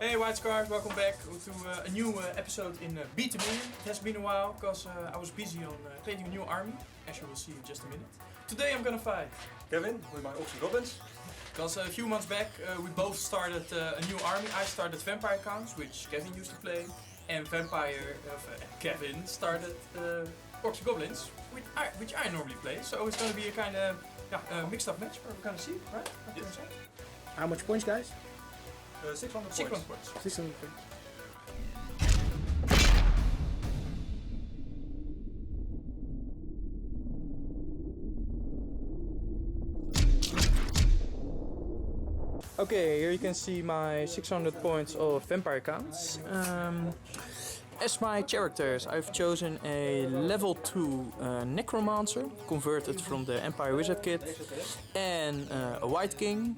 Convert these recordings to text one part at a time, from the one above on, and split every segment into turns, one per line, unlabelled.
Hey White Scars, welcome back to a new episode in Beat the Minion. It has been a while because I was busy on creating a new army, as you will see in just a minute. Today I'm gonna fight
Kevin with my Orcs and Goblins.
Because a few months back we both started a new army. I started Vampire Counts, which Kevin used to play, and Kevin started Orcs and Goblins, which I normally play. So it's gonna be a kind of mixed up match, but we're gonna see, right?
Yes.
How much points, guys?
600
points.
600 points. Okay, here you can see my 600 points of Vampire Counts. As my characters, I've chosen a level 2 Necromancer, converted from the Empire Wizard kit, and a White King.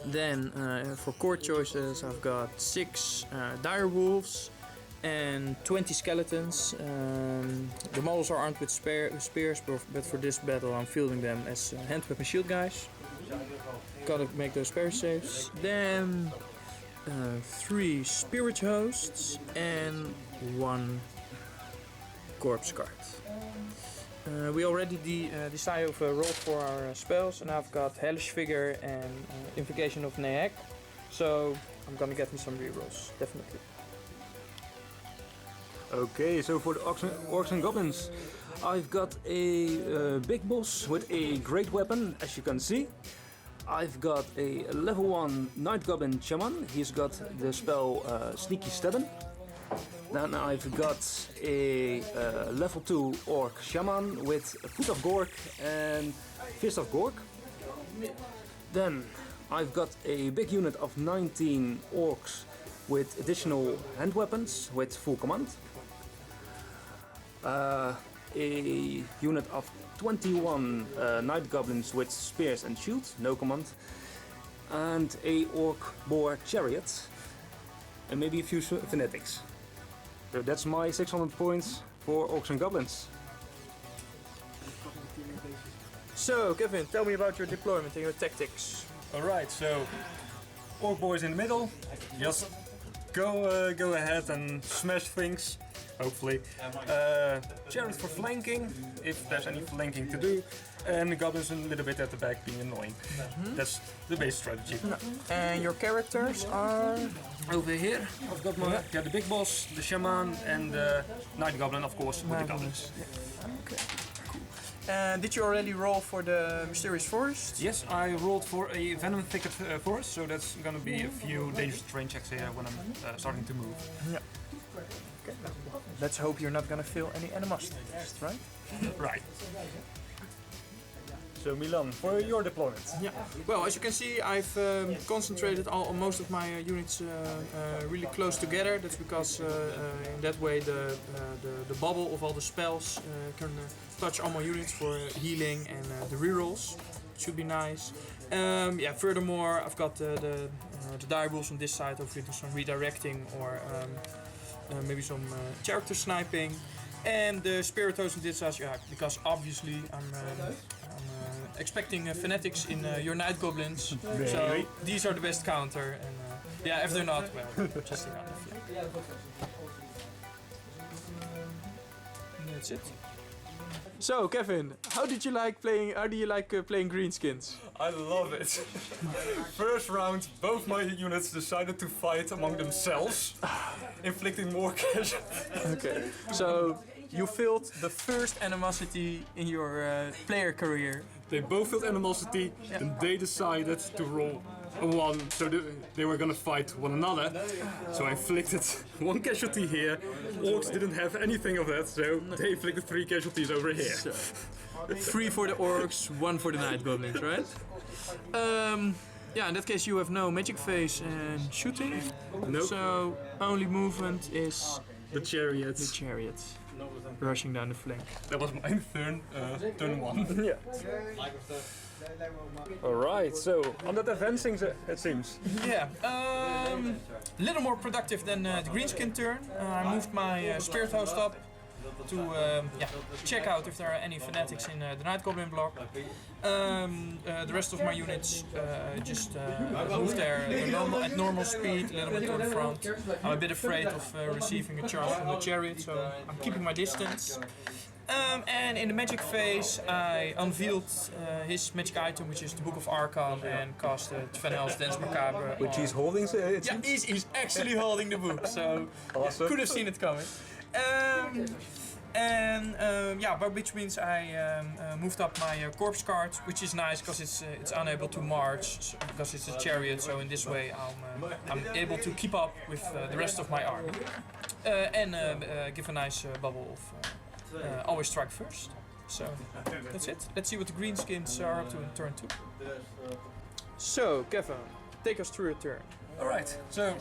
Then for core choices I've got 6 dire wolves and 20 skeletons. The models are armed with spears, but for this battle I'm fielding them as hand weapon shield guys. Gotta make those spear saves. Then 3 spirit hosts and 1 corpse guard. We already decided of a roll for our spells, and I've got Hellish Figure and Invocation of Nehek, so I'm gonna get me some rerolls, definitely.
Okay, so for the Orcs and Goblins, I've got a big boss with a great weapon, as you can see. I've got a level 1 Night Goblin Shaman, he's got the spell Sneaky Stabbin'. Then I've got a level 2 Orc Shaman with Foot of Gork and Fist of Gork. Then I've got a big unit of 19 Orcs with additional hand weapons with full command. A unit of 21 Night Goblins with spears and shields, no command. And a Orc Boar Chariot. And maybe a few Fanatics. So that's my 600 points for Orcs and Goblins.
So Kevin, tell me about your deployment and your tactics.
Alright, so Orc boys in the middle, just go ahead and smash things, hopefully. Chariot for flanking, if there's any flanking to do, and the goblins a little bit at the back being annoying. That's the base strategy.
And your characters are?
Over here, I've got the big boss, the shaman, and the night goblin, of course, with the goblins.
Yeah. Okay, cool. And did you already roll for the mysterious forest?
Yes, I rolled for a venom thicket forest, so that's gonna be a few dangerous terrain checks here when I'm starting to move.
Yeah. Okay. Let's hope you're not gonna feel any animosity, right?
Right. So Milan, for your deployment.
Yeah. Well, as you can see, I've concentrated most of my units really close together. That's because in that way the bubble of all the spells can touch all my units for healing and the rerolls. Should be nice. Furthermore, I've got the dire wolves on this side. Hopefully do some redirecting or maybe some character sniping. And the spirit hosts on this side, because obviously I'm expecting fanatics in your night goblins.
Really?
So these are the best counter. And if they're not, well, just around the field. And that's it. So Kevin, how do you like playing greenskins?
I love it. First round, both my units decided to fight among themselves, inflicting more casualties.
Okay, so you felt the first animosity in your player career.
They both felt animosity, and they decided to roll a 1, so they were gonna fight one another. So I inflicted 1 casualty here. Orcs didn't have anything of that, so they inflicted 3 casualties over here.
So, 3 for the orcs, 1 for the night goblins, right? In that case you have no magic phase and shooting.
Nope.
So only movement is
The chariot.
the chariot rushing down the flank.
That was my turn 1.
Yeah.
Alright, so on that advancing it seems.
Yeah, a little more productive than the greenskin turn. I moved my spirit host up. check out if there are any fanatics in the Night Goblin block. The rest of my units move there at normal speed, a little bit to the front. I'm a bit afraid of receiving a charge from the chariot, so I'm keeping my distance. And in the magic phase, I unveiled his magic item, which is the Book of Archon, and casted Van Hels's Dance Macabre.
Which he's holding, it
Yeah,
seems?
he's actually holding the book, so
Awesome.
could have seen it coming. By which means I moved up my corpse card, which is nice because it's unable to march because it's a chariot. So in this way, I'm able to keep up with the rest of my army and give a nice bubble of always strike first. So that's it. Let's see what the greenskins are up to in turn 2.
So, Kevin, take us through your turn.
Alright, so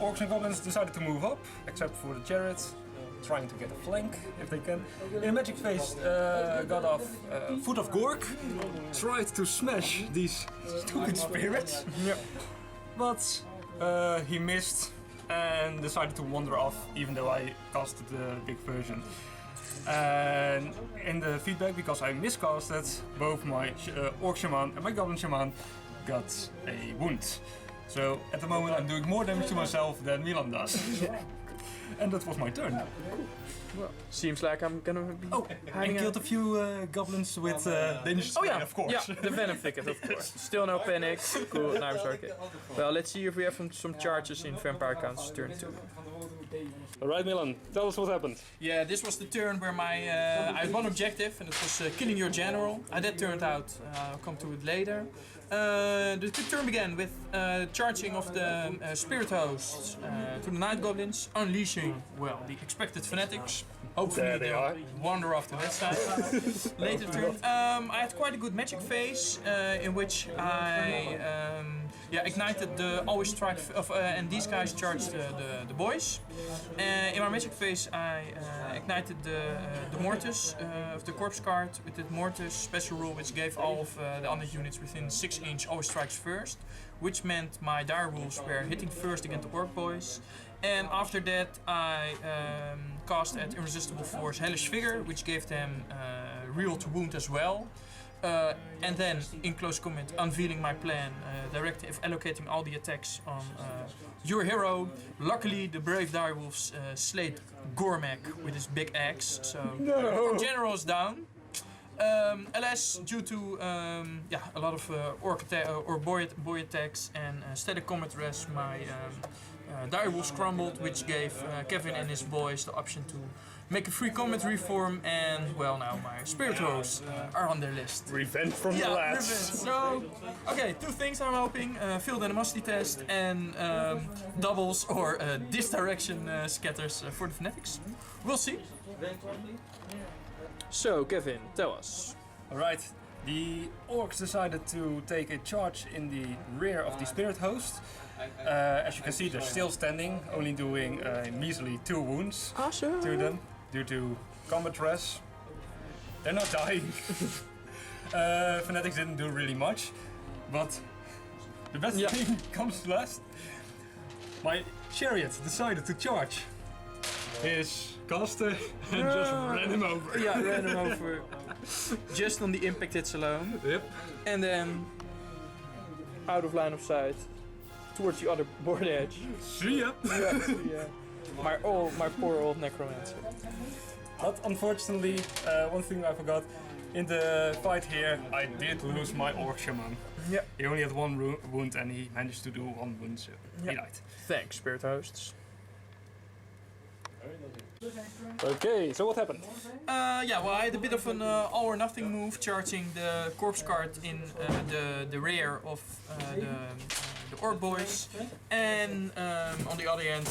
Orcs and Goblins decided to move up, except for the chariot, trying to get a flank if they can. In the magic phase, got off Foot of Gork, tried to smash these stupid spirits, but he missed and decided to wander off, even though I casted the big version. And in the feedback, because I miscasted, both my Orc Shaman and my Goblin Shaman got a wound. So at the moment I'm doing more damage to myself than Milan does. And that was my turn.
Well, seems like I'm gonna be
And
hiding
killed a few goblins with Danish
Oh
spray,
yeah,
of course.
Yeah, the Venom Thicket, of course. Still no panic. Cool, no, I'm sorry. Well, let's see if we have some charges in Vampire Count's turn 2.
Alright Milan, tell us what happened.
Yeah, this was the turn where I had one objective, and it was killing your general. That turned out, I'll come to it later. The turn began with charging of the spirit hosts to the Night Goblins, unleashing, well, the expected fanatics. Hopefully
There they are.
they'll wander off to that side. Later turn. I had quite a good magic phase in which I ignited the always strike, and these guys charged the boys. In my magic phase, I ignited the Mortis of the corpse card with the Mortis special rule, which gave all of the other units within 6 inch always strikes first, which meant my direwolves were hitting first against the orc boys. And after that, I cast at Irresistible Force Hellish Figure, which gave them real to wound as well. And then, in close combat, unveiling my plan, directive allocating all the attacks on your hero. Luckily, the brave direwolves slayed Gormak with his big axe, so our general is down. Alas, due to a lot of boy attacks and static combat rest, my direwolves crumbled, which gave Kevin and his boys the option to make a free combat reform, and well, now my spirit hosts are on their list.
Revenge from the
Revenge.
lads.
So, okay, 2 things I'm hoping: field animosity test and doubles or this direction scatters for the fanatics. We'll see.
So, Kevin, tell us.
Alright, the orcs decided to take a charge in the rear of the spirit host. As you can see, they're still standing, only doing measly 2 wounds to them due to combat rest. They're not dying. Fanatics didn't do really much, but the best thing comes last. My chariot decided to charge his caster and just ran him over.
Yeah, ran him over. Just on the impact hits alone.
Yep.
And then, out of line of sight, towards the other board edge.
See ya.
My poor old necromancer.
But unfortunately, one thing I forgot, in the fight here, I did lose my Orc Shaman.
Yeah.
He only had 1 wound and he managed to do 1 wound, so he died.
Thanks, spirit hosts.
Okay, so what happened?
I had a bit of an all or nothing move, charging the corpse card in the rear of the orc boys, and on the other hand,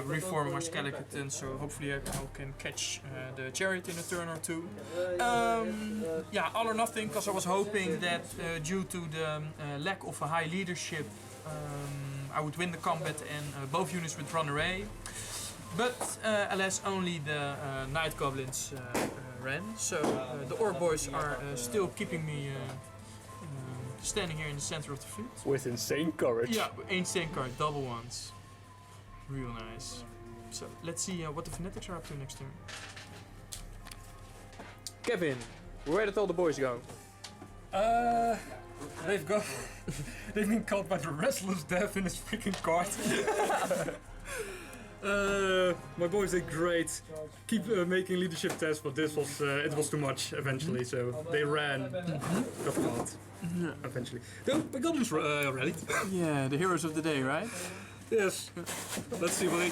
reforming my skeleton, so hopefully I can catch the chariot in a turn or 2. All or nothing, because I was hoping that due to the lack of a high leadership, I would win the combat and both units would run away. But alas, only the Night Goblins ran, so the Orc Boys are still keeping me standing here in the center of the field.
With insane courage.
Yeah, insane card, double ones. Real nice. So let's see what the Fanatics are up to next turn.
Kevin, where did all the boys go?
They've been caught by the Restless Death in his freaking cart. My boys did great. Keep making leadership tests, but this was it was too much eventually. So they ran, got caught eventually. The goblins rallied.
Yeah, the heroes of the day, right?
Yes. Let's see what they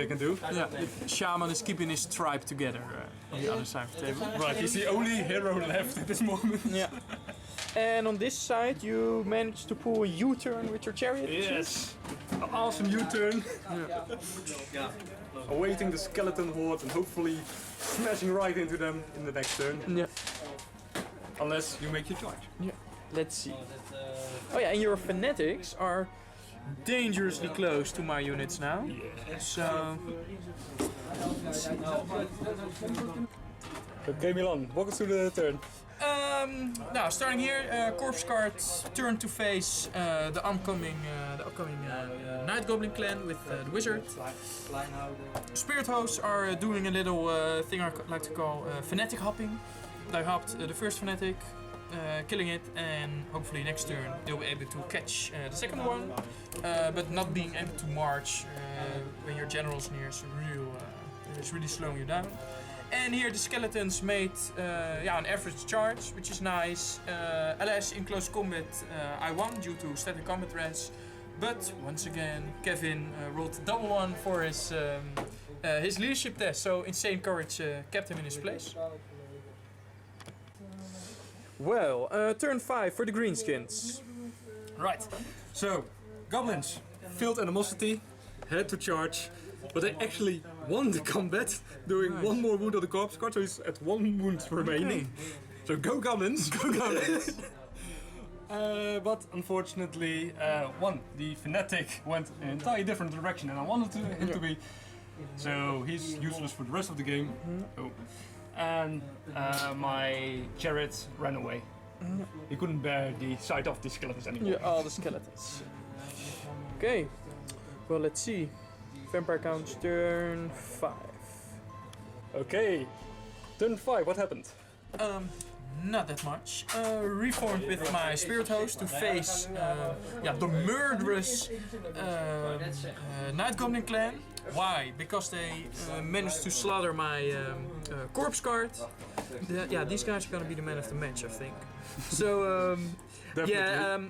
can do.
Yeah, the shaman is keeping his tribe together on the other side of the table.
Right, he's the only hero left at this moment.
Yeah. And on this side, you managed to pull a U-turn with your chariot.
Yes. An awesome U-turn. Awaiting the skeleton horde and hopefully smashing right into them in the next turn.
Yeah.
Unless you make your charge.
Yeah. Let's see. Oh yeah, and your fanatics are dangerously close to my units now.
Yeah.
So
Okay, Milan, walk us through the turn.
now starting here, corpse guard turn to face the upcoming Night Goblin clan with the wizard. Spirit hosts are doing a little thing I like to call fanatic hopping. They hopped the first fanatic, killing it, and hopefully next turn they'll be able to catch the second one, but not being able to march when your general's near is really slowing you down. And here the skeletons made an average charge, which is nice. Alas, in close combat I won due to static combat res, but once again Kevin rolled double one for his leadership test, so insane courage kept him in his place. Well, turn 5 for the greenskins.
Right. So, goblins, filled animosity, had to charge, but they actually won the combat, doing one more wound on the corpse guard, so he's at 1 wound remaining. So go goblins! Go goblins! But unfortunately, the fanatic went in an entirely different direction than I wanted him to be. So he's useless for the rest of the game. Oh. And my chariot ran away. He couldn't bear the sight of the skeletons anymore.
Yeah, all the skeletons. Okay, well let's see. Vampire counts turn 5.
Okay, turn 5, what happened?
Not that much. Reformed with my spirit host to face the murderous Night Goblin clan. Why? Because they managed to slaughter my corpse guard. These guys are gonna be the man of the match, I think. So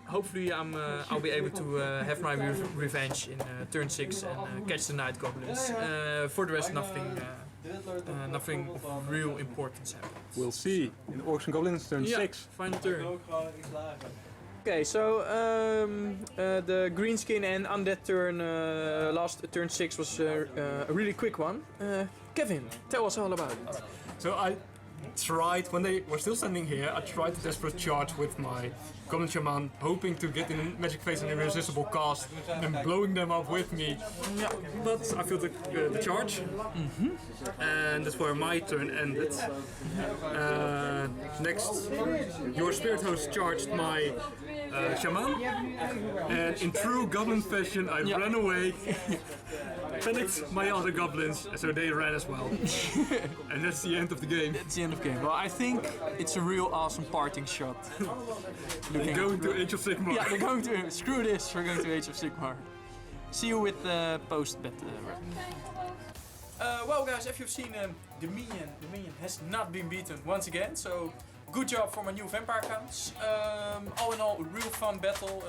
hopefully I'll be able to have my revenge in turn 6 and catch the Night Goblins. For the rest, nothing of real importance happened.
We'll see. In Orcs and Goblins, turn 6.
Final turn. Okay, so the greenskin and undead turn, last turn 6 was a really quick one. Kevin, tell us all about it.
So I tried, when they were still standing here, I tried to desperate charge with my Goblin Shaman, hoping to get in Magic Phase an irresistible cast and blowing them up with me. Yeah, but I failed the charge, and that's where my turn ended. Next, your Spirit Host charged my Shaman, and in true Goblin fashion, I ran away. Panicked my other goblins, so they ran as well. And that's the end of the game.
That's the end of the game. Well, I think it's a real awesome parting shot.
They're going to Age of Sigmar.
Yeah, they're going to, screw this, we're going to Age of Sigmar. See you with post-bet. Well guys, if you've seen the Minion has not been beaten once again, so good job for my new vampire counts. All in all, a real fun battle.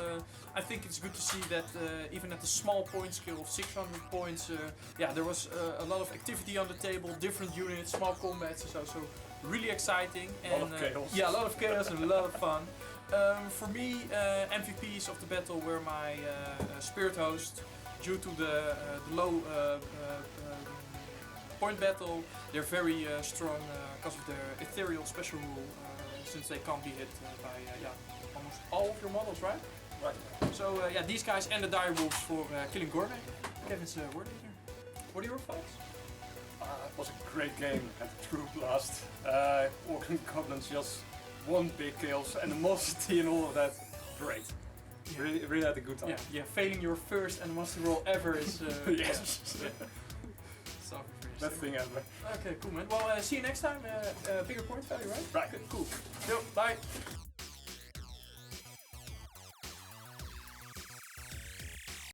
I think it's good to see that even at the small point scale of 600 points, there was a lot of activity on the table, different units, small combats, so really exciting. And,
a lot of chaos.
Yeah, a lot of chaos and a lot of fun. For me, MVPs of the battle were my Spirit Host. Due to the low point battle, they're very strong because of their ethereal special rule, since they can't be hit by almost all of your models, right? Right. So these guys and the dire wolves for killing Gourmet. Kevin's word in here. What are your thoughts?
It was a great game and a true blast. Orcs and Goblins just one big kills, animosity and all of that. Great. Yeah. Really had a good time.
Yeah, failing your first animosity roll ever is...
yes.
Best thing ever.
Okay, cool man. Well, see you next time. Bigger point value, right?
Right.
Okay, cool. Yo, bye.